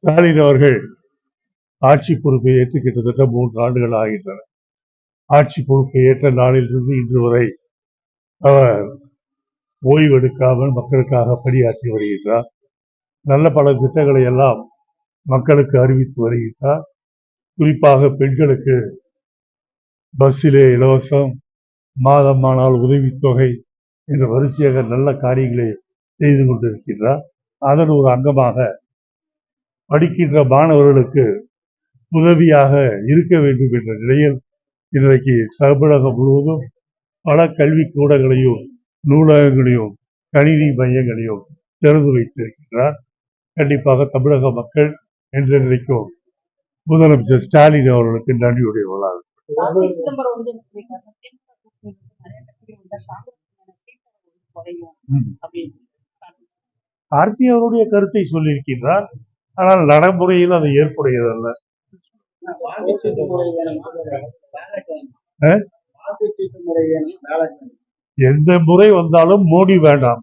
ஸ்டாலின் அவர்கள் ஆட்சி பொறுப்பை ஏற்று கிட்டத்தட்ட 3 ஆண்டுகள் ஆகின்றன. ஆட்சி பொறுப்பை ஏற்ற நாளிலிருந்து இன்று வரை அவர் ஓய்வெடுக்காமல் மக்களுக்காக பணியாற்றி வருகின்றார். நல்ல பல திட்டங்களை எல்லாம் மக்களுக்கு அறிவித்து வருகின்றார். குறிப்பாக பெண்களுக்கு பஸ்ஸிலே இலவசம், மாதமானால் உதவித்தொகை என்ற வரிசையாக நல்ல காரியங்களை செய்து கொண்டிருக்கின்றார். அதன் ஒரு அங்கமாக படிக்கின்ற மாணவர்களுக்கு உதவியாக இருக்க வேண்டும் என்ற நிலையில் இன்றைக்கு தமிழகம் முழுவதும் பல கல்வி கூடங்களையும் நூலகங்களையும் கணினி மையங்களையும் திறந்து வைத்திருக்கின்றார். கண்டிப்பாக தமிழக மக்கள் என்றென்றைக்கும் முதலமைச்சர் ஸ்டாலின் அவர்களுக்கு நன்றியுடையவர்களாக. கார்த்தி அவருடைய கருத்தை சொல்லியிருக்கின்றார். ஆனால் நடைமுறையில் அது ஏற்புடையதல்ல. எந்த முறை வந்தாலும் மோடி வேண்டாம்.